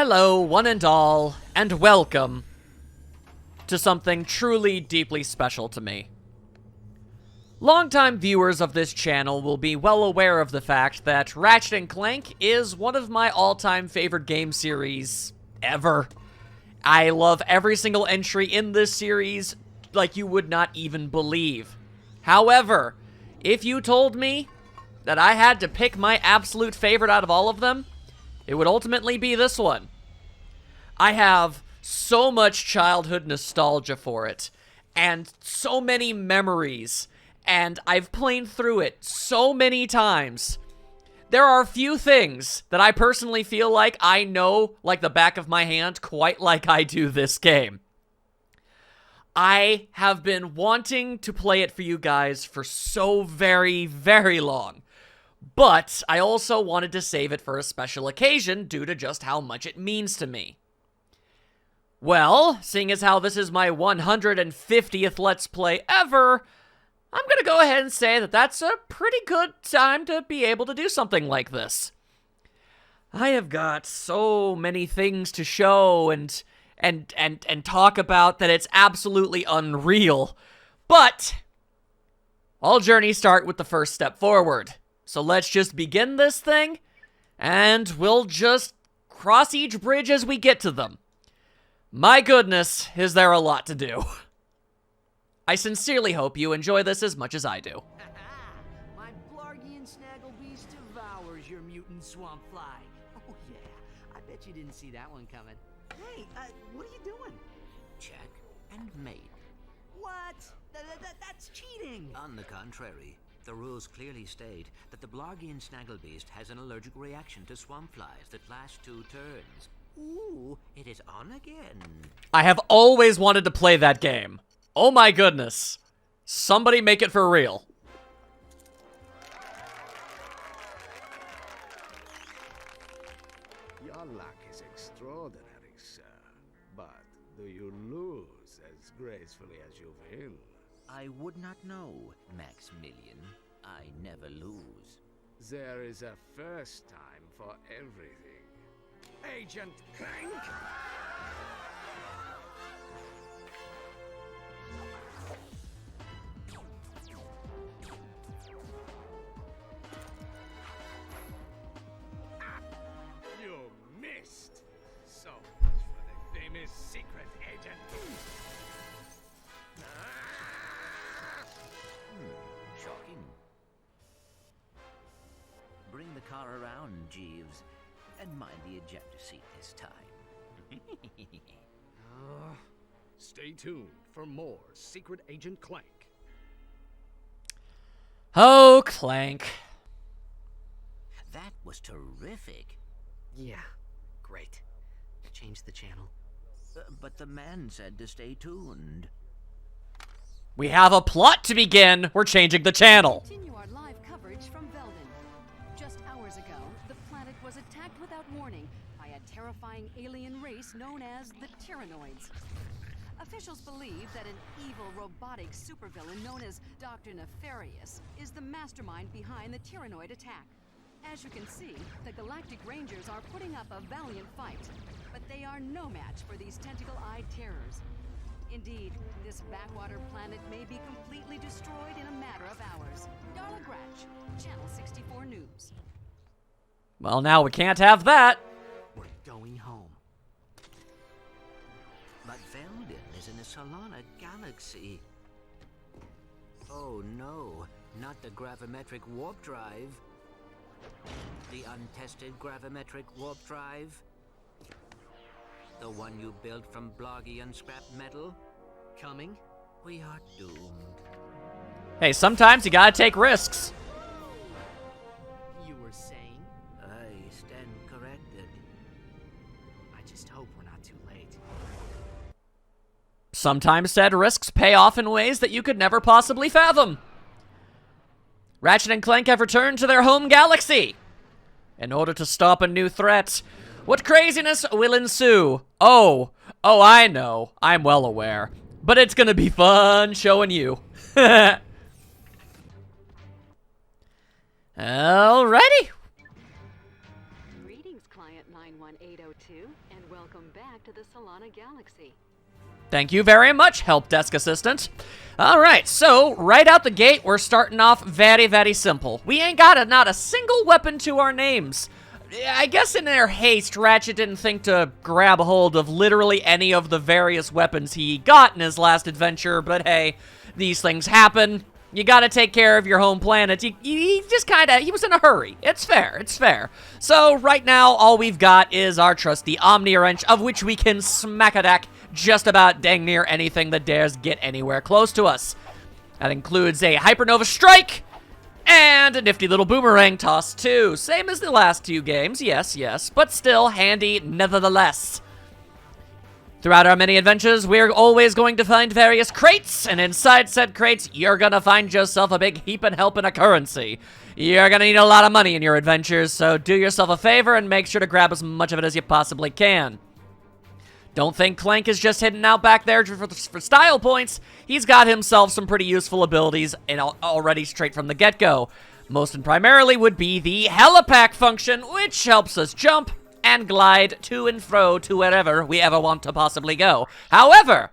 Hello, one and all, and welcome to something truly deeply special to me. Longtime viewers of this channel will be well aware of the fact that Ratchet Clank is one of my all-time favorite game series ever. I love every single entry in this series like you would not even believe. However, if you told me that I had to pick my absolute favorite out of all of them, it would ultimately be this one. I have so much childhood nostalgia for it, and so many memories, and I've played through it so many times. There are a few things that I personally feel like I know like the back of my hand, quite like I do this game. I have been wanting to play it for you guys for so very, very long. But I also wanted to save it for a special occasion due to just how much it means to me. Well, seeing as how this is my 150th Let's Play ever, I'm gonna go ahead and say that that's a pretty good time to be able to do something like this. I have got so many things to show and talk about that it's absolutely unreal. But all journeys start with the first step forward. So let's just begin this thing, and we'll just cross each bridge as we get to them. My goodness, is there a lot to do. I sincerely hope you enjoy this as much as I do. My Blargian Snagglebeast devours your mutant swamp fly. Oh yeah, I bet you didn't see that one coming. Hey, what are you doing? Check and mate. What? That's cheating! On the contrary, the rules clearly state that the Blargian Snagglebeast has an allergic reaction to swamp flies that last 2 turns. Ooh, it is on again. I have always wanted to play that game. Oh my goodness. Somebody make it for real. Your luck is extraordinary, sir. But do you lose as gracefully as you will? I would not know, Maximilian. I never lose. There is a first time for everything. Agent Clank! You missed! So much for the famous secret agent. Shocking. Bring the car around, Jeeves, and mind the ejector seat this time. Stay tuned for more Secret Agent Clank. Oh, Clank. That was terrific. Yeah, great. Change the channel. But the man said to stay tuned. We have a plot to begin. We're changing the channel. Continue our live coverage from Veldin. Just hours ago, the planet was attacked without warning by a terrifying alien race known as the Tyrannoids. Officials believe that an evil robotic supervillain known as Dr. Nefarious is the mastermind behind the Tyrannoid attack. As you can see, the Galactic Rangers are putting up a valiant fight, but they are no match for these tentacle-eyed terrors. Indeed, this backwater planet may be completely destroyed in a matter of hours. Darla Gratch, Channel 64 News. Well, now we can't have that. We're going home. But Veldin is in a Solana galaxy. Oh no, not the gravimetric warp drive. The untested gravimetric warp drive? The one you built from Blargian scrap metal? Coming? We are doomed. Hey, sometimes you gotta take risks. You were saying? I stand corrected. I just hope we're not too late. Sometimes said risks pay off in ways that you could never possibly fathom. Ratchet and Clank have returned to their home galaxy. In order to stop a new threat, what craziness will ensue? Oh, I know. I'm well aware. But it's gonna be fun showing you. Alrighty. Greetings, client 91802, and back to the Solana Galaxy. Thank you very much, help desk assistant. Alright, so right out the gate, we're starting off very, very simple. We ain't got not a single weapon to our names. I guess in their haste, Ratchet didn't think to grab a hold of literally any of the various weapons he got in his last adventure, but hey, these things happen. You gotta take care of your home planet. He just kinda, he was in a hurry. It's fair, it's fair. So right now, all we've got is our trusty Omni Wrench, of which we can smack-a-dack just about dang near anything that dares get anywhere close to us. That includes a Hypernova Strike, and a nifty little boomerang toss, too. Same as the last two games, yes, but still handy nevertheless. Throughout our many adventures, we're always going to find various crates, and inside said crates, you're gonna find yourself a big heapin' helpin' of currency. You're gonna need a lot of money in your adventures, so do yourself a favor and make sure to grab as much of it as you possibly can. Don't think Clank is just hidden out back there for style points. He's got himself some pretty useful abilities and already straight from the get-go. Most and primarily would be the helipack function, which helps us jump and glide to and fro to wherever we ever want to possibly go. However,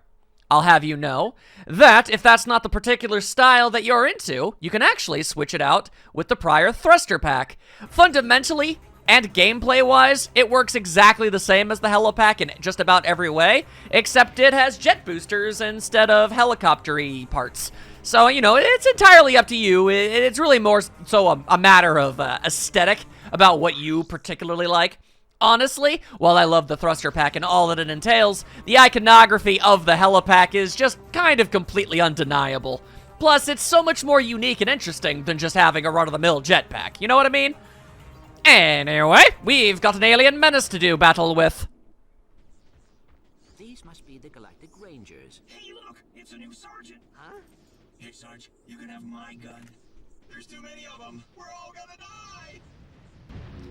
I'll have you know that if that's not the particular style that you're into, you can actually switch it out with the prior thruster pack. Fundamentally, and gameplay-wise, it works exactly the same as the helipack in just about every way, except it has jet boosters instead of helicopter-y parts. So, you know, it's entirely up to you. It's really more so a matter of aesthetic about what you particularly like. Honestly, while I love the thruster pack and all that it entails, the iconography of the helipack is just kind of completely undeniable. Plus, it's so much more unique and interesting than just having a run-of-the-mill jetpack. You know what I mean? Anyway, we've got an alien menace to do battle with. These must be the Galactic Rangers. Hey, look! It's a new sergeant! Huh? Hey, Sarge, you can have my gun. There's too many of them! We're all gonna die!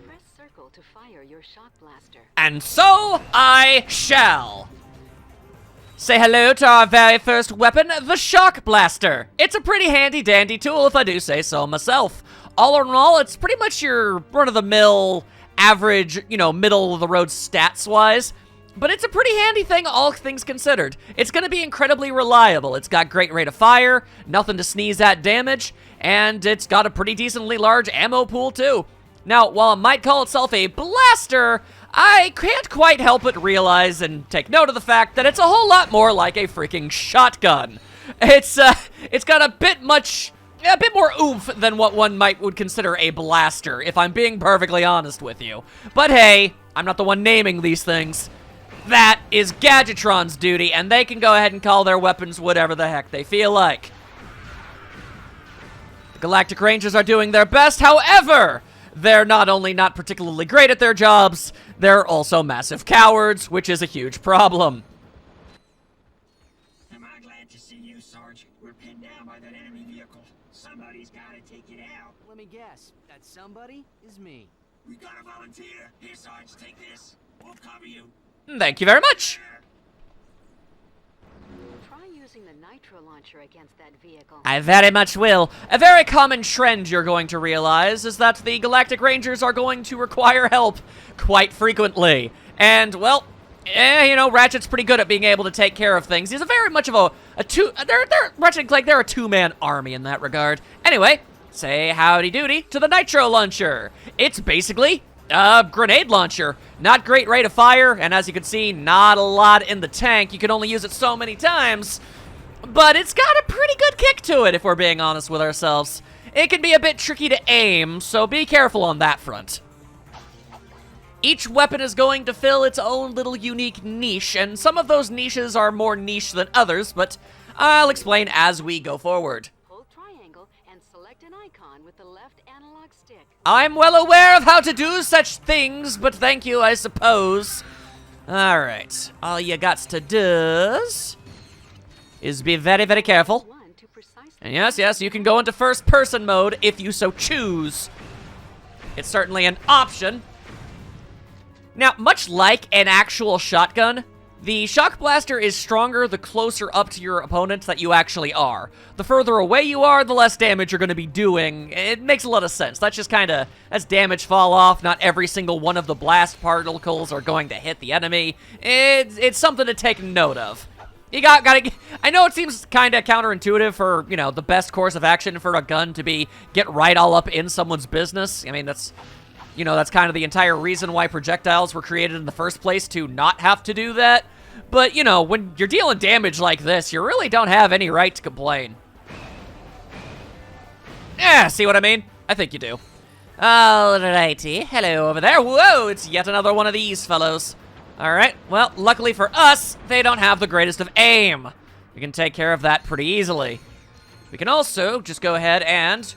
Press circle to fire your shock blaster. And so I shall. Say hello to our very first weapon, the Shock Blaster. It's a pretty handy-dandy tool if I do say so myself. All in all, it's pretty much your run-of-the-mill, average, you know, middle-of-the-road stats-wise. But it's a pretty handy thing, all things considered. It's going to be incredibly reliable. It's got great rate of fire, nothing to sneeze at damage, and it's got a pretty decently large ammo pool, too. Now, while it might call itself a blaster, I can't quite help but realize and take note of the fact that it's a whole lot more like a freaking shotgun. It's got a bit more oomph than what one would consider a blaster, if I'm being perfectly honest with you. But hey, I'm not the one naming these things. That is Gadgetron's duty, and they can go ahead and call their weapons whatever the heck they feel like. The Galactic Rangers are doing their best, however, they're not only not particularly great at their jobs, they're also massive cowards, which is a huge problem. Am I glad to see you, Sarge? We're pinned down by that enemy vehicle. Somebody's gotta take it out. Let me guess. That somebody is me. We gotta volunteer. Here, Sarge, take this. We'll cover you. Thank you very much. Try using the nitro launcher against that vehicle. I very much will. A very common trend you're going to realize is that the Galactic Rangers are going to require help quite frequently. And, well, you know, Ratchet's pretty good at being able to take care of things. He's a very much of Ratchet Clank, they're a two-man army in that regard. Anyway, say howdy doody to the nitro launcher. It's basically a grenade launcher. Not great rate of fire, and as you can see, not a lot in the tank. You can only use it so many times, but it's got a pretty good kick to it, if we're being honest with ourselves. It can be a bit tricky to aim, so be careful on that front. Each weapon is going to fill its own little unique niche, and some of those niches are more niche than others, but I'll explain as we go forward. Hold triangle and select an icon with the left analog stick. I'm well aware of how to do such things, but thank you, I suppose. Alright, all you got to do is be very, very careful. One to precisely And yes, you can go into first-person mode if you so choose. It's certainly an option. Now, much like an actual shotgun, The Shock Blaster is stronger the closer up to your opponent that you actually are. The further away you are, the less damage you're going to be doing. It makes a lot of sense. That's just kind of, as damage fall off, not every single one of the blast particles are going to hit the enemy. It's something to take note of. You gotta, I know it seems kind of counterintuitive for, you know, the best course of action for a gun to be get right all up in someone's business. I mean, that's, you know, that's kind of the entire reason why projectiles were created in the first place, to not have to do that. But, you know, when you're dealing damage like this, you really don't have any right to complain. Yeah, see what I mean? I think you do. Alrighty, hello over there. Whoa, it's yet another one of these fellows. Alright, well, luckily for us, they don't have the greatest of aim. We can take care of that pretty easily. We can also just go ahead and,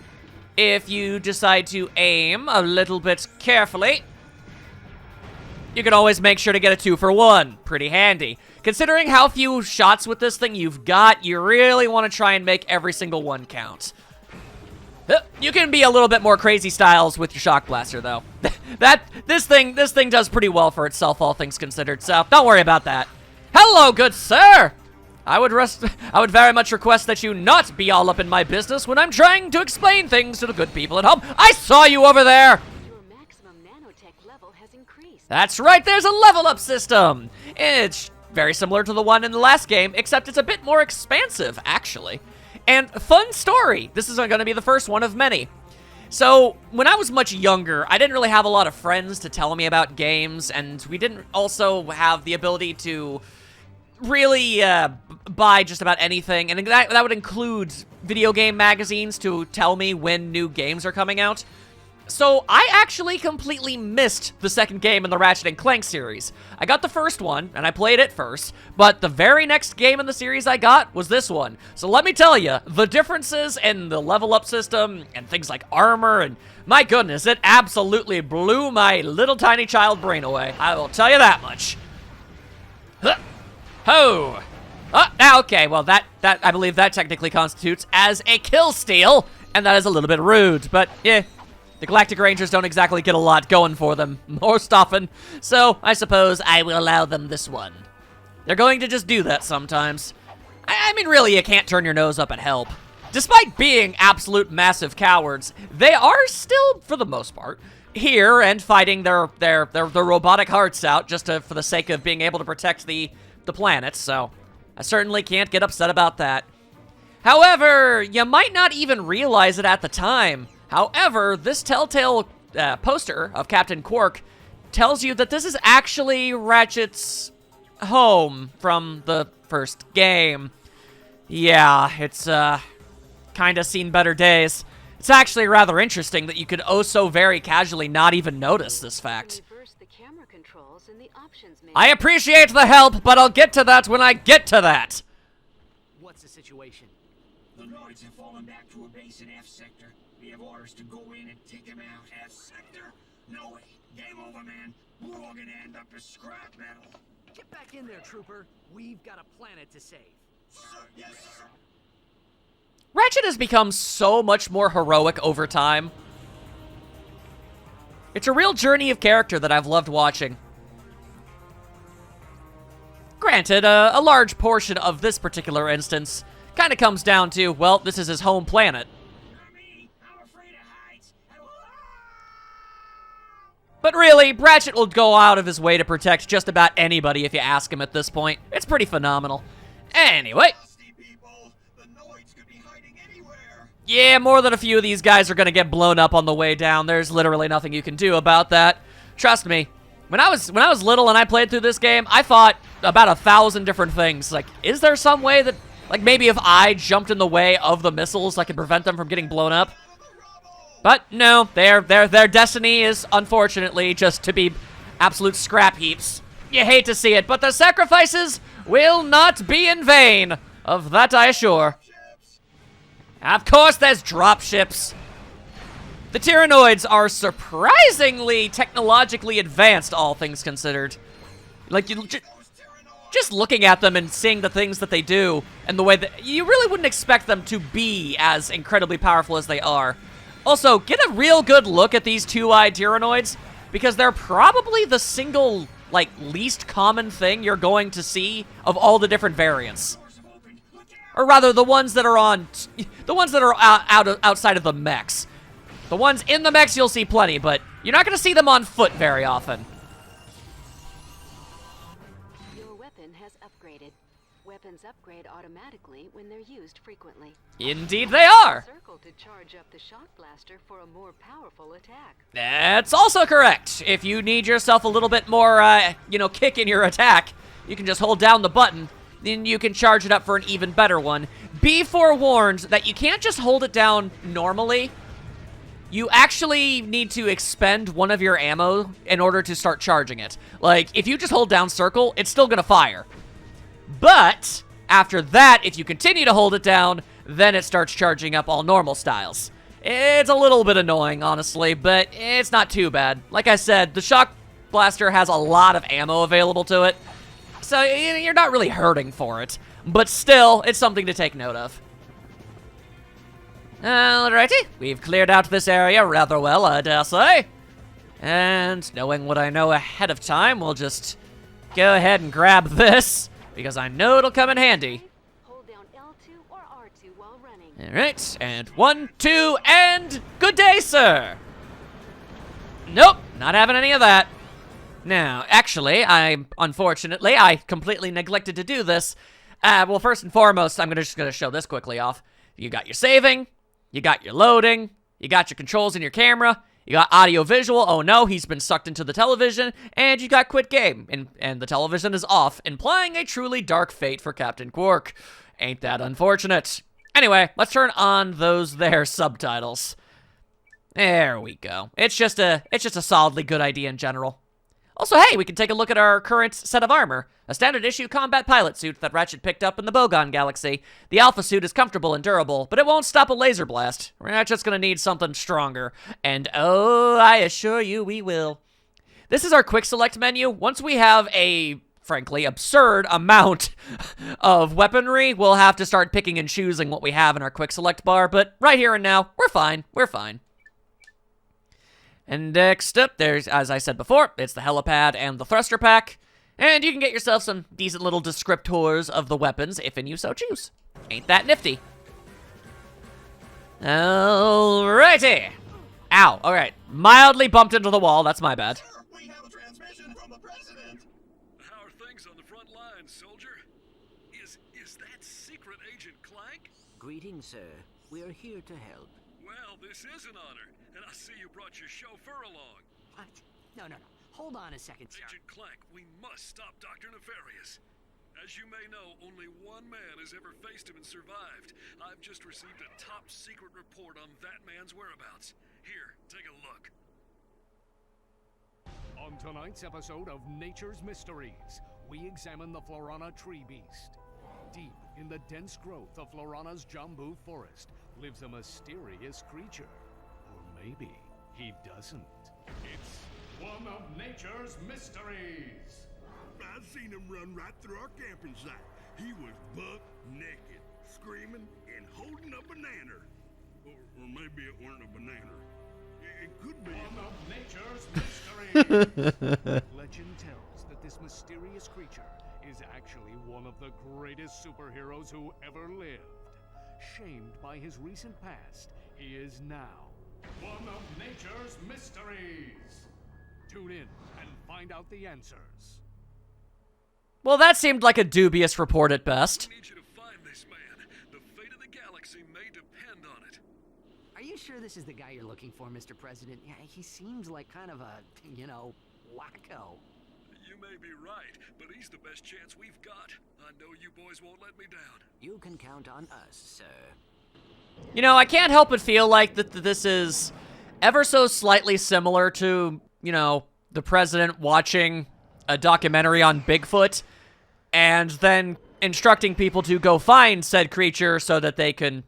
if you decide to aim a little bit carefully, you can always make sure to get a 2-for-1. Pretty handy. Considering how few shots with this thing you've got, you really want to try and make every single one count. You can be a little bit more crazy styles with your Shock Blaster, though. This thing does pretty well for itself, all things considered, so don't worry about that. Hello, good sir! I would very much request that you not be all up in my business when I'm trying to explain things to the good people at home. I saw you over there! Your maximum nanotech level has increased. That's right, there's a level up system! It's very similar to the one in the last game, except it's a bit more expansive, actually. And fun story. This is going to be the first one of many. So, when I was much younger, I didn't really have a lot of friends to tell me about games, and we didn't also have the ability to really buy just about anything, and that would include video game magazines to tell me when new games are coming out. So, I actually completely missed the second game in the Ratchet Clank series. I got the first one, and I played it first, but the very next game in the series I got was this one. So let me tell you, the differences in the level up system, and things like armor, and my goodness, it absolutely blew my little tiny child brain away. I will tell you that much. Ho! Okay, well that I believe that technically constitutes as a kill steal, and that is a little bit rude, but yeah. The Galactic Rangers don't exactly get a lot going for them most often, so I suppose I will allow them this one. They're going to just do that sometimes. I mean, really, you can't turn your nose up at help. Despite being absolute massive cowards, they are still, for the most part, here and fighting their robotic hearts out just for the sake of being able to protect the planet, so I certainly can't get upset about that. However, you might not even realize it at the time. However, this telltale poster of Captain Quark tells you that this is actually Ratchet's home from the first game. Yeah, it's kind of seen better days. It's actually rather interesting that you could oh so very casually not even notice this fact. Reverse the camera controls in the options menu. I appreciate the help, but I'll get to that when I get to that. What's the situation? The Noids have fallen back to a base in F sector. We have orders to go in and take them out. F sector? No way. Game over, man. We're all gonna end up as scrap metal. Get back in there, trooper. We've got a planet to save. Sir, yes, sir. Ratchet has become so much more heroic over time. It's a real journey of character that I've loved watching. Granted, a large portion of this particular instance kind of comes down to, well, this is his home planet. I'm afraid of heights. But really, Ratchet will go out of his way to protect just about anybody if you ask him at this point. It's pretty phenomenal. Anyway. People, the Noids could be hiding anywhere. Yeah, more than a few of these guys are gonna get blown up on the way down. There's literally nothing you can do about that. Trust me. When I was little and I played through this game, I thought about 1,000 different things. Like, is there some way that, like, maybe if I jumped in the way of the missiles, I could prevent them from getting blown up? But no, their destiny is, unfortunately, just to be absolute scrap heaps. You hate to see it, but the sacrifices will not be in vain. Of that I assure. Of course there's dropships. The Tyrannoids are surprisingly technologically advanced, all things considered. Like, just looking at them and seeing the things that they do, and the way that you really wouldn't expect them to be as incredibly powerful as they are. Also, get a real good look at these two-eyed Tyrannoids, because they're probably the single like, least common thing you're going to see of all the different variants. Or rather, the ones that are outside of the mechs. The ones in the mechs you'll see plenty, but you're not going to see them on foot very often. Your weapon has upgraded. Weapons upgrade automatically when they're used frequently. Indeed they are! Circle to charge up the shock blaster for a more powerful attack. That's also correct. If you need yourself a little bit more, kick in your attack, you can just hold down the button, then you can charge it up for an even better one. Be forewarned that you can't just hold it down normally. You actually need to expend one of your ammo in order to start charging it. Like, if you just hold down circle, it's still gonna fire. But after that, if you continue to hold it down, then it starts charging up all normal styles. It's a little bit annoying, honestly, but it's not too bad. Like I said, the shock blaster has a lot of ammo available to it, so you're not really hurting for it. But still, it's something to take note of. Alrighty, we've cleared out this area rather well, I dare say. And knowing what I know ahead of time, we'll just go ahead and grab this, because I know it'll come in handy. Hold down L2 or R2 while running. Alright, and 1, 2, and good day, sir! Nope, not having any of that. Now, actually, unfortunately, I completely neglected to do this. Well, first and foremost, I'm just gonna show this quickly off. You got your saving, you got your loading, you got your controls in your camera, you got audio visual, oh no, he's been sucked into the television, and you got quit game, and the television is off, implying a truly dark fate for Captain Quark. Ain't that unfortunate? Anyway, let's turn on those there subtitles. There we go. It's just a solidly good idea in general. Also, hey, we can take a look at our current set of armor. A standard issue combat pilot suit that Ratchet picked up in the Bogon Galaxy. The Alpha suit is comfortable and durable, but it won't stop a laser blast. Ratchet's gonna need something stronger. And oh, I assure you we will. This is our quick select menu. Once we have a, frankly, absurd amount of weaponry, we'll have to start picking and choosing what we have in our quick select bar, but right here and now, we're fine. We're fine. And next up, there's, as I said before, it's the helipad and the thruster pack. And you can get yourself some decent little descriptors of the weapons if and you so choose. Ain't that nifty? Alrighty. Ow, alright. Mildly bumped into the wall, that's my bad. We have a transmission from the president. How are things on the front lines, soldier? Is that secret agent Clank? Greetings, sir. We are here to help. Well, this is an honor, and I see you brought your chauffeur along. What? No. Hold on a second, sir. Agent Clank, we must stop Dr. Nefarious. As you may know, only one man has ever faced him and survived. I've just received a top secret report on that man's whereabouts. Here, take a look. On tonight's episode of Nature's Mysteries, we examine the Florana tree beast. Deep in the dense growth of Florana's Jambu forest lives a mysterious creature. Or maybe he doesn't. It's one of nature's mysteries. I seen him run right through our camping site. He was buck naked, screaming and holding a banana. Or maybe it weren't a banana. It could be One of nature's mysteries. Legend tells that this mysterious creature is actually one of the greatest superheroes who ever lived. Shamed by his recent past, he is now one of nature's mysteries. Tune in and find out the answers. Well, that seemed like a dubious report at best. I need you to find this man. The fate of the galaxy may depend on it. Are you sure this is the guy you're looking for, Mr. President? Yeah, he seems like kind of a, wacko. You may be right, but he's the best chance we've got. I know you boys won't let me down. You can count on us, sir. You know, I can't help but feel like that this is ever so slightly similar to, the president watching a documentary on Bigfoot and then instructing people to go find said creature so that they can,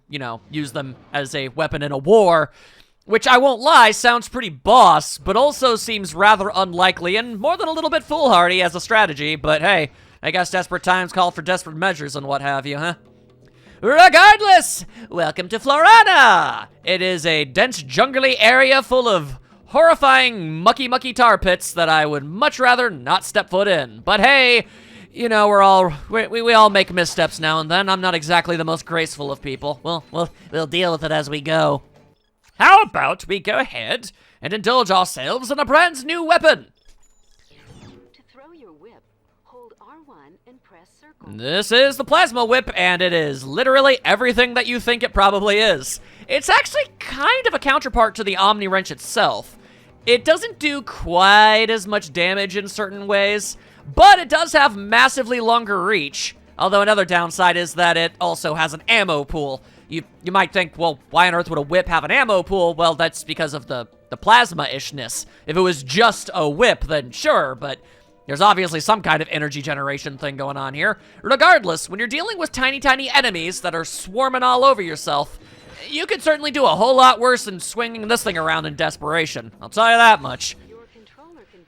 use them as a weapon in a war, which I won't lie, sounds pretty boss, but also seems rather unlikely and more than a little bit foolhardy as a strategy, but hey, I guess desperate times call for desperate measures and what have you, huh? Regardless, welcome to Florana! It is a dense, jungly area full of horrifying mucky tar pits that I would much rather not step foot in. But hey, you know, we all make missteps now and then. I'm not exactly the most graceful of people. We'll deal with it as we go. How about we go ahead and indulge ourselves in a brand new weapon? To throw your whip, hold R1 and press circle. This is the plasma whip, and it is literally everything that you think it probably is. It's actually kind of a counterpart to the Omni Wrench itself. It doesn't do quite as much damage in certain ways, but it does have massively longer reach. Although another downside is that it also has an ammo pool. You might think, well, why on earth would a whip have an ammo pool? Well, that's because of the plasma-ishness. If it was just a whip, then sure, but there's obviously some kind of energy generation thing going on here. Regardless, when you're dealing with tiny enemies that are swarming all over yourself, you could certainly do a whole lot worse than swinging this thing around in desperation. I'll tell you that much.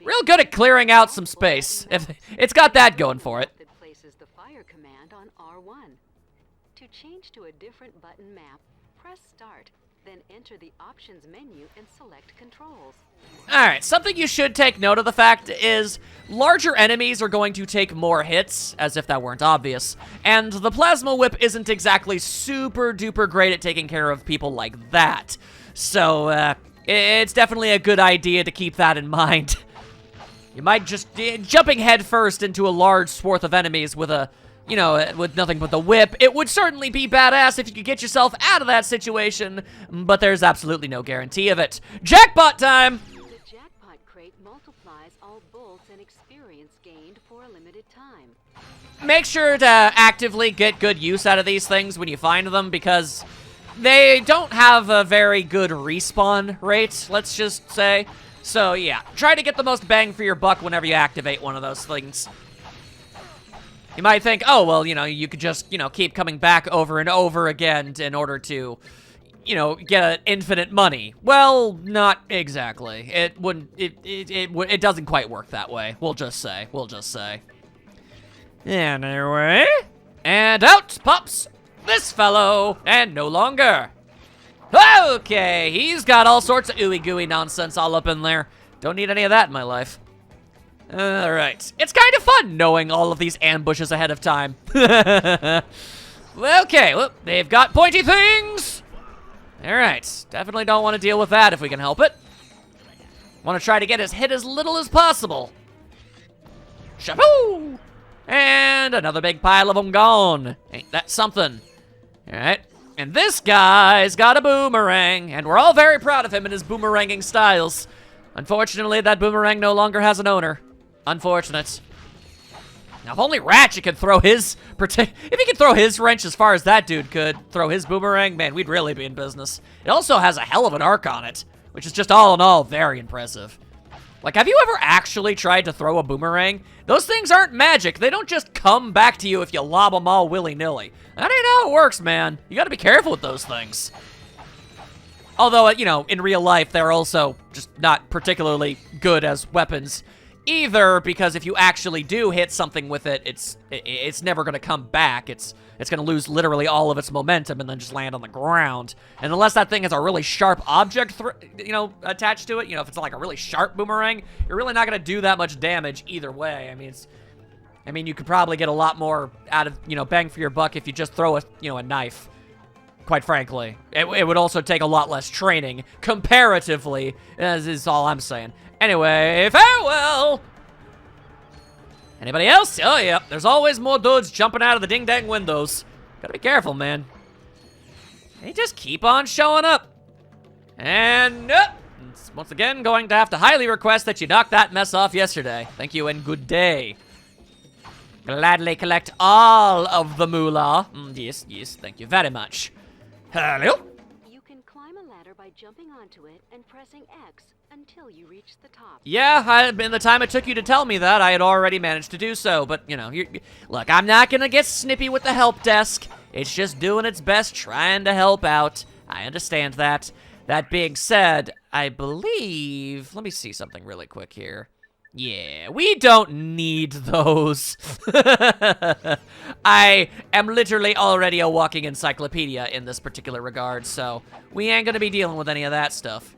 Real good at clearing out some space. If it's got that going for it. That places the fire command on R1. To change to a different button map, press start, then enter the options menu and select controls. Alright, something you should take note of the fact is larger enemies are going to take more hits, as if that weren't obvious, and the plasma whip isn't exactly super duper great at taking care of people like that. So, it's definitely a good idea to keep that in mind. You might just, jumping headfirst into a large swath of enemies with a, you know, with nothing but the whip, it would certainly be badass if you could get yourself out of that situation, but there's absolutely no guarantee of it. Jackpot time! The jackpot crate multiplies all bolts and experience gained for a limited time. Make sure to actively get good use out of these things when you find them, because they don't have a very good respawn rate, let's just say. So yeah, try to get the most bang for your buck whenever you activate one of those things. You might think, oh, well, you know, you could just, you know, keep coming back over and over again in order to, you know, get infinite money. Well, not exactly. It wouldn't, it doesn't quite work that way. We'll just say. Anyway, and out pops this fellow, and no longer. Okay, he's got all sorts of ooey gooey nonsense all up in there. Don't need any of that in my life. Alright. It's kind of fun knowing all of these ambushes ahead of time. Okay, well, they've got pointy things! Alright, definitely don't want to deal with that if we can help it. Want to try to get his hit as little as possible. Shaboo! And another big pile of them gone. Ain't that something? Alright. And this guy's got a boomerang, and we're all very proud of him and his boomeranging styles. Unfortunately, that boomerang no longer has an owner. Unfortunate. Now, if only Ratchet could throw his... If he could throw his wrench as far as that dude could throw his boomerang, man, we'd really be in business. It also has a hell of an arc on it, which is just all in all very impressive. Like, have you ever actually tried to throw a boomerang? Those things aren't magic. They don't just come back to you if you lob them all willy-nilly. That ain't how it works, man. You gotta be careful with those things. Although, you know, in real life, they're also just not particularly good as weapons either, because if you actually do hit something with it, it's never gonna come back. It's gonna lose literally all of its momentum and then just land on the ground. And unless that thing has a really sharp object, you know, attached to it, you know, if it's like a really sharp boomerang, you're really not gonna do that much damage either way. I mean, you could probably get a lot more out of, you know, bang for your buck if you just throw a, you know, a knife. Quite frankly, it would also take a lot less training, comparatively, as is all I'm saying. Anyway, farewell! Anybody else? Oh, yeah, there's always more dudes jumping out of the ding-dang windows. Gotta be careful, man. They just keep on showing up. And, once again, going to have to highly request that you knock that mess off yesterday. Thank you and good day. Gladly collect all of the moolah. Yes, thank you very much. Hello? You can climb a ladder by jumping onto it and pressing X until you reach the top. Yeah, in the time it took you to tell me that, I had already managed to do so, but, you know, look, I'm not gonna get snippy with the help desk. It's just doing its best, trying to help out. I understand that. That being said, I believe... Let me see something really quick here. Yeah, we don't need those. I am literally already a walking encyclopedia in this particular regard, so we ain't gonna be dealing with any of that stuff.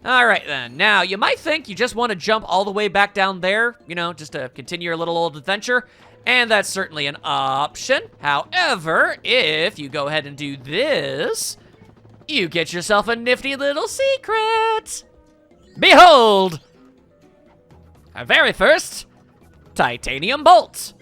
Alright then, now you might think you just want to jump all the way back down there, you know, just to continue your little old adventure, and that's certainly an option. However, if you go ahead and do this, you get yourself a nifty little secret! Behold! Our very first titanium bolt.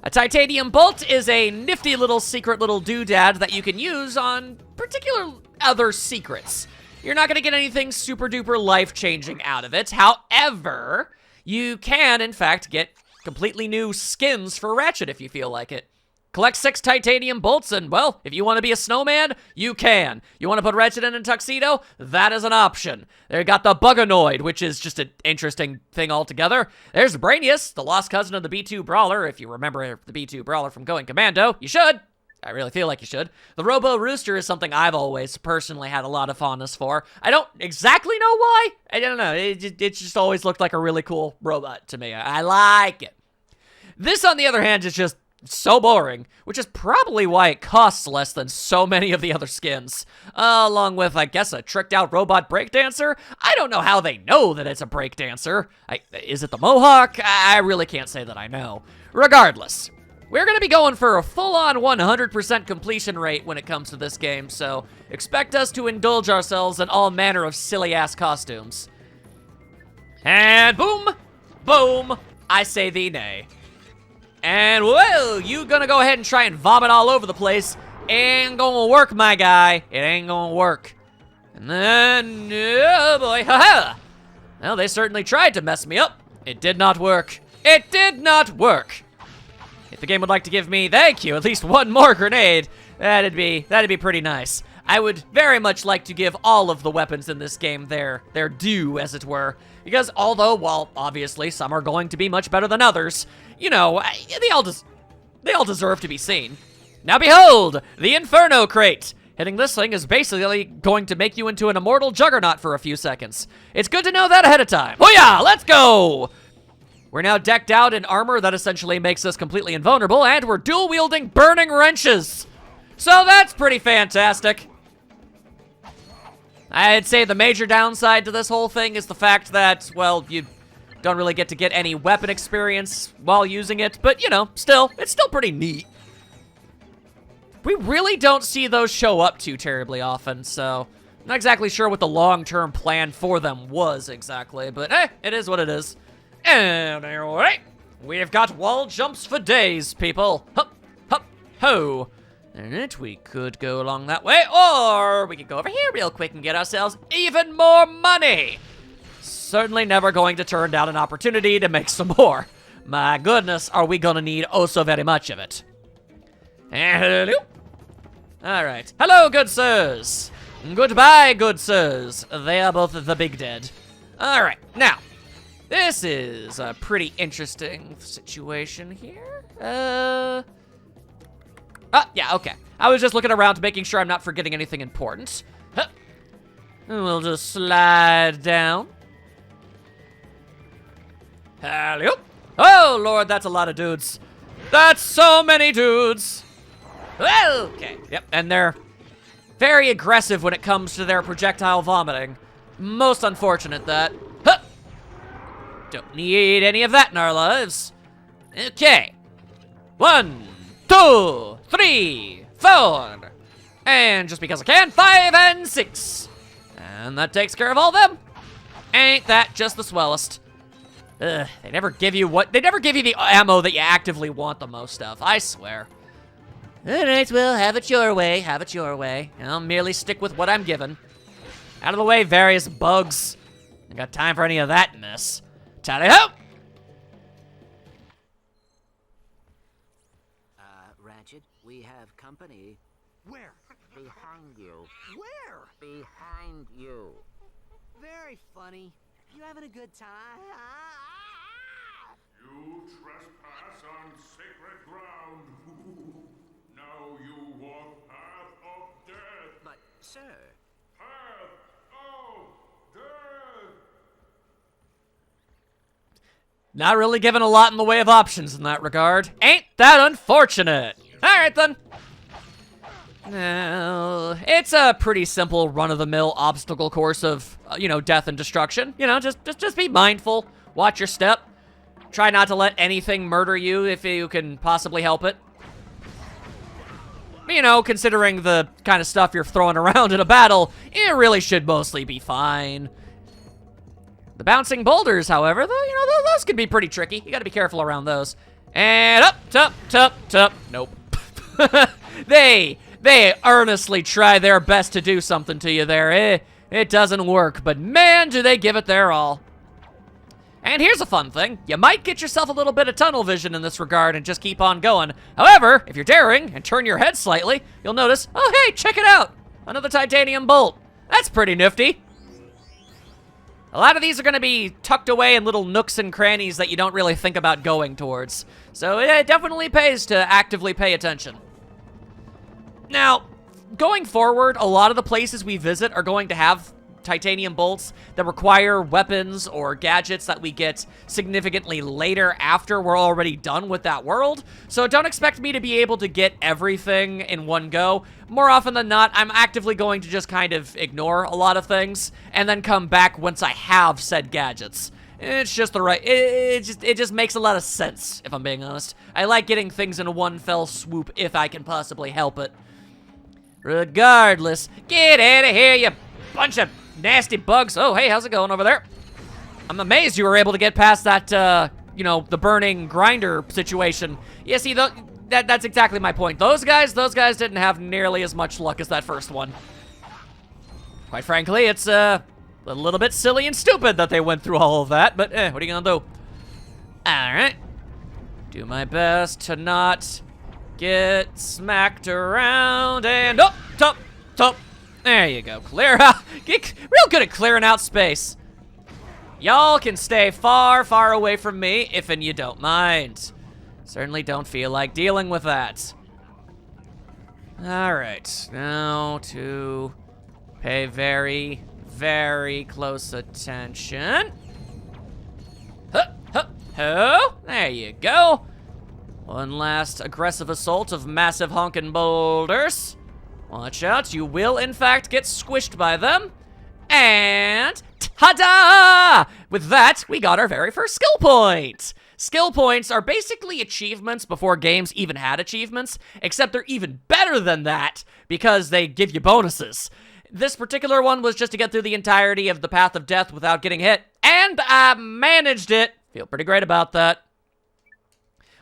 A titanium bolt is a nifty little secret little doodad that you can use on particular other secrets. You're not going to get anything super duper life-changing out of it. However, you can, in fact, get completely new skins for Ratchet if you feel like it. Collect 6 titanium bolts and, well, if you want to be a snowman, you can. You want to put Ratchet in a tuxedo? That is an option. They got the Buganoid, which is just an interesting thing altogether. There's Brainius, the lost cousin of the B2 Brawler. If you remember the B2 Brawler from Going Commando, you should. I really feel like you should. The Robo Rooster is something I've always personally had a lot of fondness for. I don't exactly know why. I don't know. It just always looked like a really cool robot to me. I like it. This, on the other hand, is just so boring, which is probably why it costs less than so many of the other skins. Along with, I guess, a tricked-out robot breakdancer. I don't know how they know that it's a breakdancer. Is it the Mohawk? I really can't say that I know. Regardless, we're going to be going for a full-on 100% completion rate when it comes to this game, so expect us to indulge ourselves in all manner of silly-ass costumes. And boom, boom, I say thee nay. And, well, you gonna go ahead and try and vomit all over the place. Ain't gonna work, my guy. It ain't gonna work. And then, oh boy, haha. Well, they certainly tried to mess me up. It did not work. It did not work. If the game would like to give me, thank you, at least one more grenade, that'd be pretty nice. I would very much like to give all of the weapons in this game their due, as it were. Because although, while obviously some are going to be much better than others, you know, they all deserve to be seen. Now behold, the Inferno Crate. Hitting this thing is basically going to make you into an immortal juggernaut for a few seconds. It's good to know that ahead of time. Oh yeah, let's go! We're now decked out in armor that essentially makes us completely invulnerable, and we're dual-wielding burning wrenches. So that's pretty fantastic. I'd say the major downside to this whole thing is the fact that, well, you don't really get to get any weapon experience while using it, but, you know, it's still pretty neat. We really don't see those show up too terribly often, so I'm not exactly sure what the long-term plan for them was exactly, but hey, it is what it is. And anyway, we've got wall jumps for days, people. Hup, hup, ho. And we could go along that way, or we could go over here real quick and get ourselves even more money. Certainly never going to turn down an opportunity to make some more. My goodness, are we gonna need oh so very much of it. Hello. All right. Hello, good sirs. Goodbye, good sirs. They are both the big dead. All right, now, this is a pretty interesting situation here. Yeah, okay. I was just looking around, making sure I'm not forgetting anything important. Huh. We'll just slide down. Hello. Oh, Lord, that's a lot of dudes. That's so many dudes. Okay, yep, and they're very aggressive when it comes to their projectile vomiting. Most unfortunate, that. Huh. Don't need any of that in our lives. Okay. 1, 2, 3, 4. And just because I can, 5 and 6. And that takes care of all of them. Ain't that just the swellest? Ugh, they never give you the ammo that you actively want the most of, I swear. Alright, well, have it your way, have it your way. I'll merely stick with what I'm given. Out of the way, various bugs. Ain't got time for any of that mess. Tally-ho! Ratchet, we have company. Where? Behind you. Where? Behind you. Very funny. You having a good time? You trespass on sacred ground. Now you walk path of death. But, sir. Path of death. Not really given a lot in the way of options in that regard. Ain't that unfortunate? Alright then. It's a pretty simple run-of-the-mill obstacle course of, death and destruction. Just be mindful. Watch your step. Try not to let anything murder you if you can possibly help it. Considering the kind of stuff you're throwing around in a battle, it really should mostly be fine. The bouncing boulders, however, those can be pretty tricky. You gotta be careful around those. And up, tup. Nope. They earnestly try their best to do something to you there. It doesn't work, but man, do they give it their all. And here's a fun thing. You might get yourself a little bit of tunnel vision in this regard and just keep on going. However, if you're daring and turn your head slightly, you'll notice, oh hey, check it out. Another titanium bolt. That's pretty nifty. A lot of these are going to be tucked away in little nooks and crannies that you don't really think about going towards. So it definitely pays to actively pay attention. Now, going forward, a lot of the places we visit are going to have titanium bolts that require weapons or gadgets that we get significantly later after we're already done with that world. So don't expect me to be able to get everything in one go. More often than not, I'm actively going to just kind of ignore a lot of things and then come back once I have said gadgets. It's just the right, it just makes a lot of sense, if I'm being honest. I like getting things in one fell swoop if I can possibly help it. Regardless, get out of here, you bunch of nasty bugs. Oh, hey, how's it going over there? I'm amazed you were able to get past that, the burning grinder situation. Yeah, see, that's exactly my point. Those guys didn't have nearly as much luck as that first one. Quite frankly, it's a little bit silly and stupid that they went through all of that, but what are you gonna do? Alright. Do my best to not get smacked around and top. There you go, clear out. Get real good at clearing out space. Y'all can stay far, far away from me if and you don't mind. Certainly don't feel like dealing with that. Alright, now to pay very, very close attention. There you go. One last aggressive assault of massive honkin' boulders. Watch out, you will in fact get squished by them. And ta-da! With that, we got our very first skill point. Skill points are basically achievements before games even had achievements, except they're even better than that because they give you bonuses. This particular one was just to get through the entirety of the Path of Death without getting hit, and I managed it. Feel pretty great about that.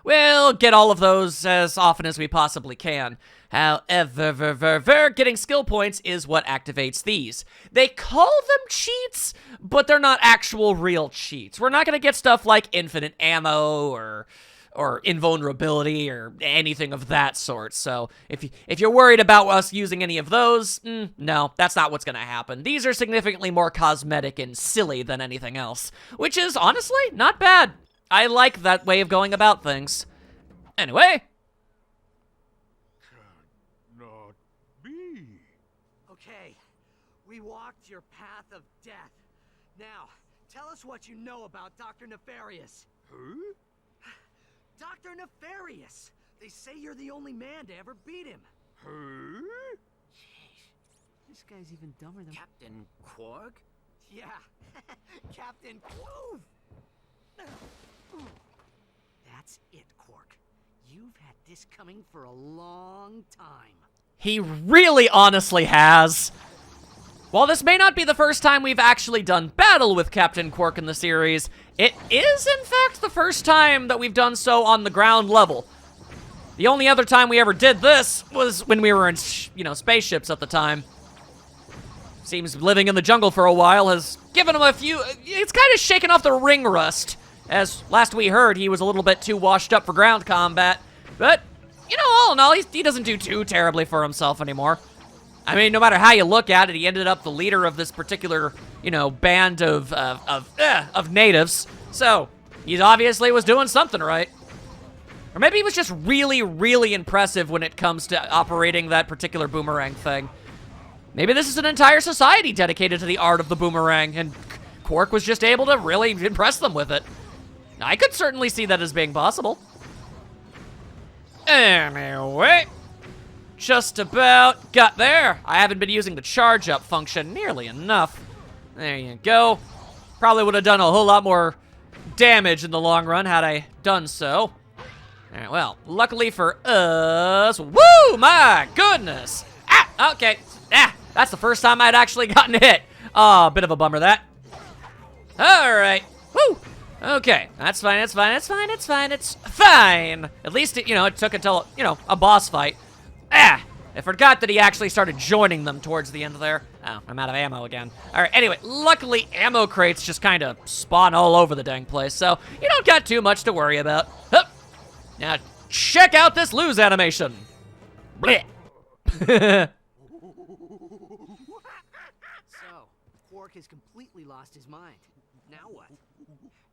We'll get all of those as often as we possibly can. However, getting skill points is what activates these. They call them cheats, but they're not actual real cheats. We're not going to get stuff like infinite ammo or invulnerability or anything of that sort. So if you're worried about us using any of those, no, that's not what's going to happen. These are significantly more cosmetic and silly than anything else, which is honestly not bad. I like that way of going about things. Anyway. Cannot be. Okay, we walked your path of death. Now, tell us what you know about Dr. Nefarious. Huh? Dr. Nefarious! They say you're the only man to ever beat him. Huh? Jeez, this guy's even dumber than... Captain Quark? Yeah, Captain... Woo! That's it, Quark. You've had this coming for a long time. He really honestly has. While this may not be the first time we've actually done battle with Captain Quark in the series, it is in fact the first time that we've done so on the ground level. The only other time we ever did this was when we were in, spaceships at the time. Seems living in the jungle for a while has given him a few... It's kind of shaken off the ring rust. As last we heard, he was a little bit too washed up for ground combat. But, all in all, he doesn't do too terribly for himself anymore. I mean, no matter how you look at it, he ended up the leader of this particular, band of natives. So, he obviously was doing something right. Or maybe he was just really, really impressive when it comes to operating that particular boomerang thing. Maybe this is an entire society dedicated to the art of the boomerang, and Quark was just able to really impress them with it. I could certainly see that as being possible. Anyway, just about got there. I haven't been using the charge up function nearly enough. There you go. Probably would have done a whole lot more damage in the long run had I done so. Alright, well, luckily for us, woo, my goodness. Ah, okay. Ah, that's the first time I'd actually gotten hit. Ah, bit of a bummer that. Alright, woo. Okay, that's fine, it's fine, it's fine, it's fine, it's fine. At least, it, it took until, a boss fight. Ah, I forgot that he actually started joining them towards the end there. Oh, I'm out of ammo again. All right, anyway, luckily ammo crates just kind of spawn all over the dang place, so you don't got too much to worry about. Hup. Now, check out this lose animation. Blech. So, Quark has completely lost his mind. Now what?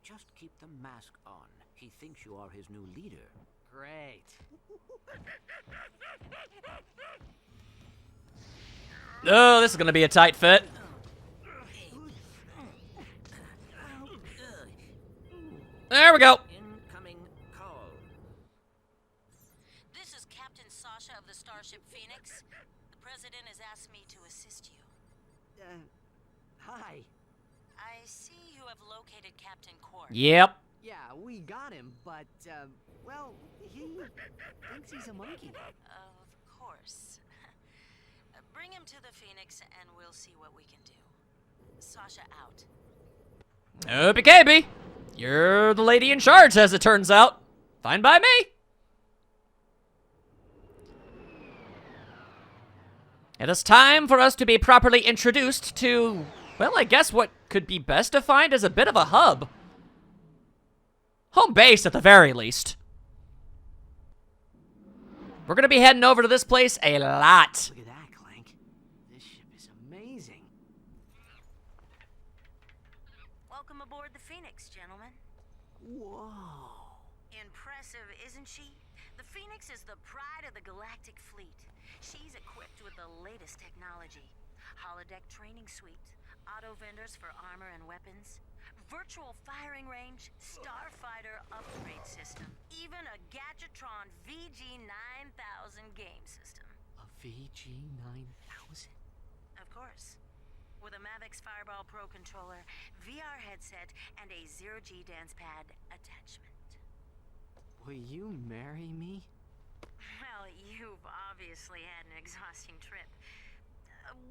Just keep the mask on. He thinks you are his new leader. Great. Oh, this is gonna be a tight fit. There we go. Incoming call. This is Captain Sasha of the Starship Phoenix. The President has asked me to assist you. Hi. I see you have located Captain Quark. Yep. Yeah, we got him, but, well, he thinks he's a monkey. Of course. Bring him to the Phoenix and we'll see what we can do. Sasha out. OPKB. You're the lady in charge, as it turns out. Fine by me. It is time for us to be properly introduced to, well, I guess what could be best defined as a bit of a hub. Home base, at the very least. We're gonna be heading over to this place a lot. Look at that, Clank. This ship is amazing. Welcome aboard the Phoenix, gentlemen. Whoa. Impressive, isn't she? The Phoenix is the pride of the galactic fleet. She's equipped with the latest technology. Holodeck training suite, auto vendors for armor and weapons, virtual firing range, starfighter upgrade system, even a Gadgetron VG9000 game system. A VG9000? Of course. With a Mavix Fireball Pro controller, VR headset, and a zero-G dance pad attachment. Will you marry me? Well, you've obviously had an exhausting trip.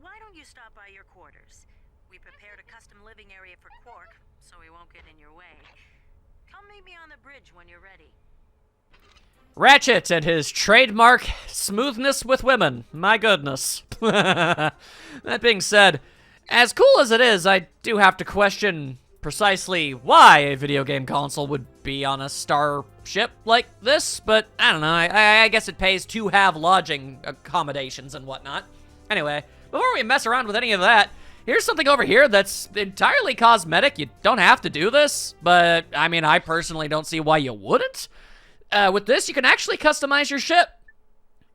Why don't you stop by your quarters? We prepared a custom living area for Quark, so he won't get in your way. Come meet me on the bridge when you're ready. Ratchet and his trademark smoothness with women. My goodness. That being said, as cool as it is, I do have to question precisely why a video game console would be on a starship like this, but I don't know, I guess it pays to have lodging accommodations and whatnot. Anyway, before we mess around with any of that, here's something over here that's entirely cosmetic. You don't have to do this, but I mean, I personally don't see why you wouldn't. With this, you can actually customize your ship.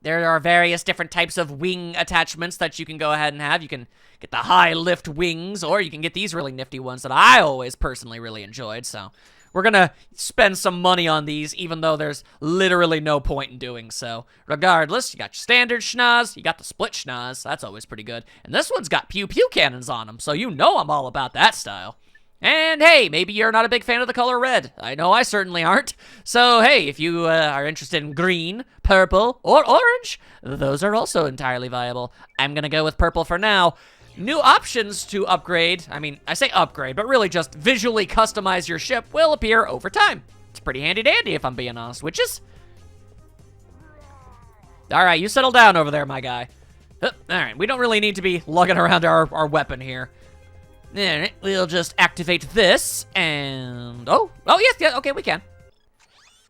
There are various different types of wing attachments that you can go ahead and have. You can get the high lift wings, or you can get these really nifty ones that I always personally really enjoyed. So we're gonna spend some money on these, even though there's literally no point in doing so. Regardless, you got your standard schnoz, you got the split schnoz. That's always pretty good. And this one's got pew-pew cannons on them, so you know I'm all about that style. And hey, maybe you're not a big fan of the color red. I know I certainly aren't. So hey, if you are interested in green, purple, or orange, those are also entirely viable. I'm gonna go with purple for now. New options to upgrade, I mean, I say upgrade, but really just visually customize your ship will appear over time. It's pretty handy dandy if I'm being honest, witches. Alright, you settle down over there, my guy. Alright, we don't really need to be lugging around our weapon here. Alright, we'll just activate this, and... Oh, yes, yeah, okay, we can.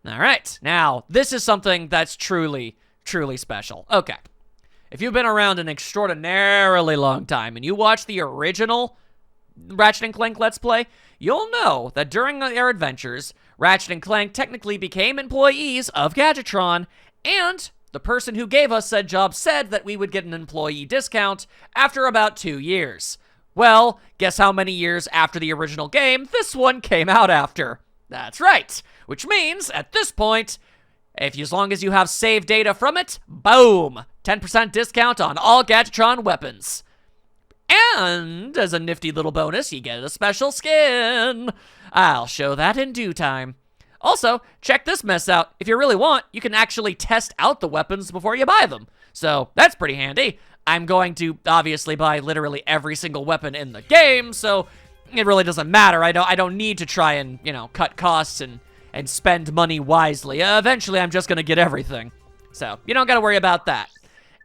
Alright, now, this is something that's truly, truly special. Okay. If you've been around an extraordinarily long time, and you watched the original Ratchet & Clank Let's Play, you'll know that during their adventures, Ratchet & Clank technically became employees of Gadgetron, and the person who gave us said job said that we would get an employee discount after about 2 years. Well, guess how many years after the original game this one came out after? That's right, which means, at this point, As long as you have save data from it, boom! 10% discount on all Gadgetron weapons. And, as a nifty little bonus, you get a special skin. I'll show that in due time. Also, check this mess out. If you really want, you can actually test out the weapons before you buy them. So, that's pretty handy. I'm going to, obviously, buy literally every single weapon in the game, so it really doesn't matter. I don't need to try and, cut costs and spend money wisely. Eventually, I'm just gonna get everything. So, you don't gotta worry about that.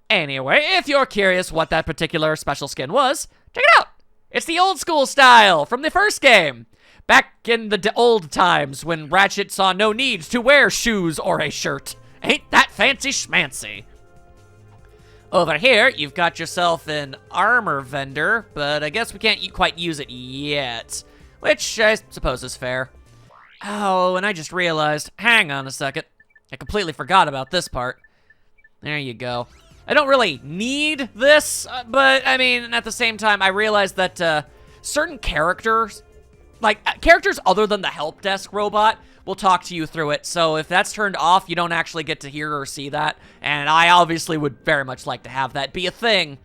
Anyway, if you're curious what that particular special skin was, check it out! It's the old school style from the first game. Back in the old times when Ratchet saw no need to wear shoes or a shirt. Ain't that fancy schmancy? Over here, you've got yourself an armor vendor, but I guess we can't quite use it yet. Which I suppose is fair. Oh, and I just realized, hang on a second. I completely forgot about this part. There you go. I don't really need this, but I mean, at the same time, I realized that certain characters, characters other than the help desk robot, will talk to you through it. So if that's turned off, you don't actually get to hear or see that. And I obviously would very much like to have that be a thing.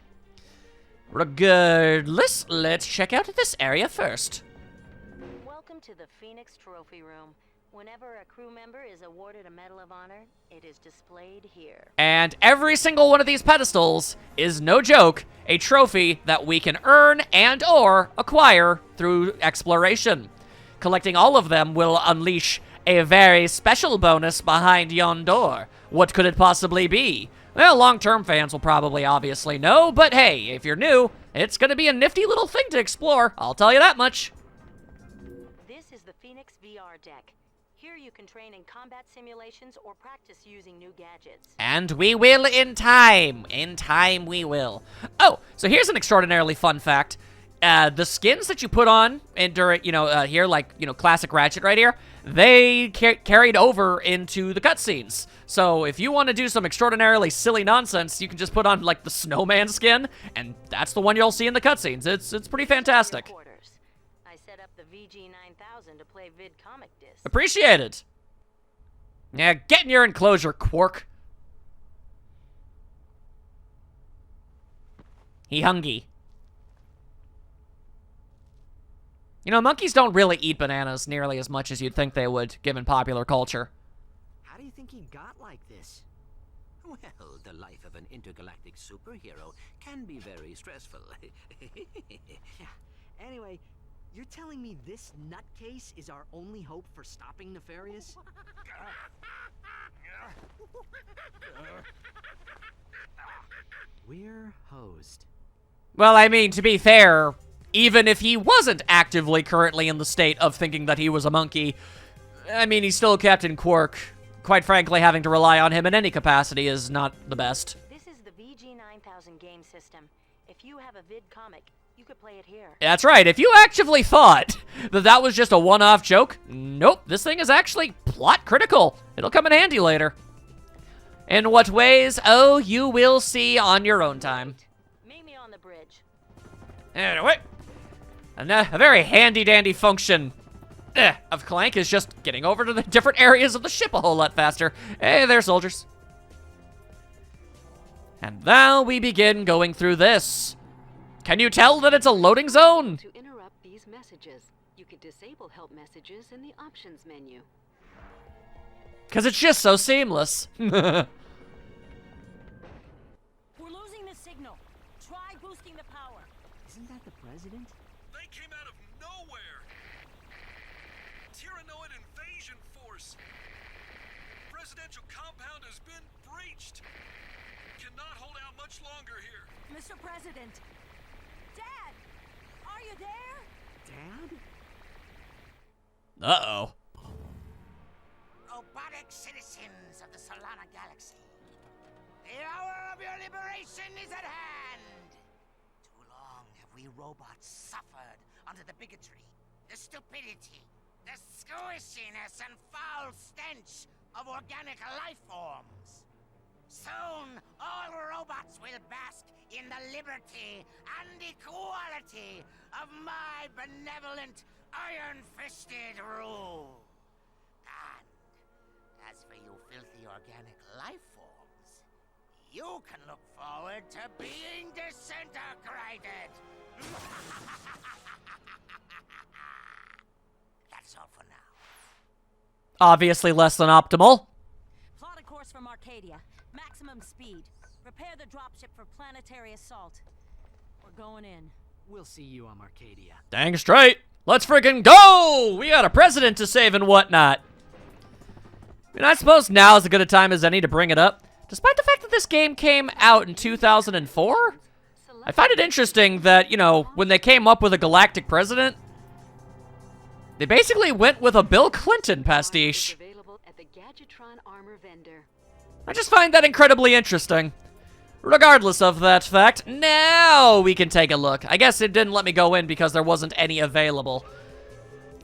Regardless, let's check out this area first. Welcome to the Phoenix Trophy Room. Whenever a crew member is awarded a Medal of Honor, it is displayed here. And every single one of these pedestals is, no joke, a trophy that we can earn and or acquire through exploration. Collecting all of them will unleash a very special bonus behind yon door. What could it possibly be? Well, long-term fans will probably obviously know, but hey, if you're new, it's gonna be a nifty little thing to explore, I'll tell you that much. This is the Phoenix VR deck. Here you can train in combat simulations or practice using new gadgets. And we will in time. In time we will. Oh, so here's an extraordinarily fun fact. The skins that you put on during, here, classic Ratchet right here, they carried over into the cutscenes. So if you want to do some extraordinarily silly nonsense, you can just put on, the snowman skin, and that's the one you'll see in the cutscenes. It's pretty fantastic. I set up the VG9000 to play vid comic disc. Appreciated. Yeah, get in your enclosure, Quark. He hungry. Monkeys don't really eat bananas nearly as much as you'd think they would, given popular culture. How do you think he got like this? Well, the life of an intergalactic superhero can be very stressful. Yeah. Anyway, you're telling me this nutcase is our only hope for stopping Nefarious? We're hosed. Well, I mean, to be fair, even if he wasn't actively currently in the state of thinking that he was a monkey, I mean, he's still Captain Quark. Quite frankly, having to rely on him in any capacity is not the best. This is the VG9000 game system. If you have a vid comic, you could play it here. That's right. If you actually thought that was just a one-off joke, nope, this thing is actually plot critical. It'll come in handy later. In what ways? Oh, you will see on your own time. Meet me on the bridge. Anyway, a very handy-dandy function of Clank is just getting over to the different areas of the ship a whole lot faster. Hey there, soldiers. And now we begin going through this. Can you tell that it's a loading zone? To interrupt these messages, you can disable help messages in the options menu. Because it's just so seamless. We're losing the signal. Try boosting the power. Isn't that the president? They came out of nowhere! Tyrannoid invasion force! Presidential compound has been breached! Cannot hold out much longer here. Mr. President! Dad! Are you there? Dad? Uh-oh. Robotic citizens of the Solana Galaxy, the hour of your liberation is at hand! Too long have we robots suffered under the bigotry, the stupidity, the squishiness and foul stench of organic life forms. Soon, all robots will bask in the liberty and equality of my benevolent, iron-fisted rule. And as for you filthy organic life forms, you can look forward to being disintegrated. That's all for now. Obviously less than optimal. Plot a course from Arcadia. Maximum speed. Prepare the dropship for planetary assault. We're going in. We'll see you on Arcadia. Dang straight. Let's freaking go! We got a president to save and whatnot. I mean, I suppose now is as good a time as any to bring it up. Despite the fact that this game came out in 2004, I find it interesting that, you know, when they came up with a galactic president, they basically went with a Bill Clinton pastiche. Available at the Gadgetron armor vendor. I just find that incredibly interesting. Regardless of that fact, now we can take a look. I guess it didn't let me go in because there wasn't any available.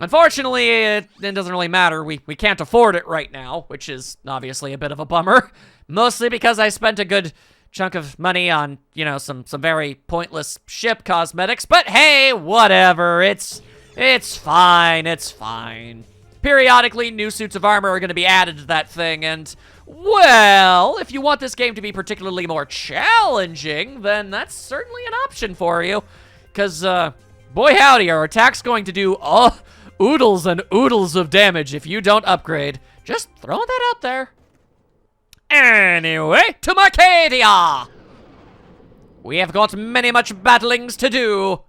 Unfortunately, it doesn't really matter. We can't afford it right now, which is obviously a bit of a bummer. Mostly because I spent a good chunk of money on, you know, some very pointless ship cosmetics. But hey, whatever. It's fine. It's fine. Periodically, new suits of armor are going to be added to that thing, and, well, if you want this game to be particularly more challenging, then that's certainly an option for you. Because, boy howdy, are attacks going to do oodles and oodles of damage if you don't upgrade. Just throwing that out there. Anyway, to Arcadia! We have got many much battlings to do.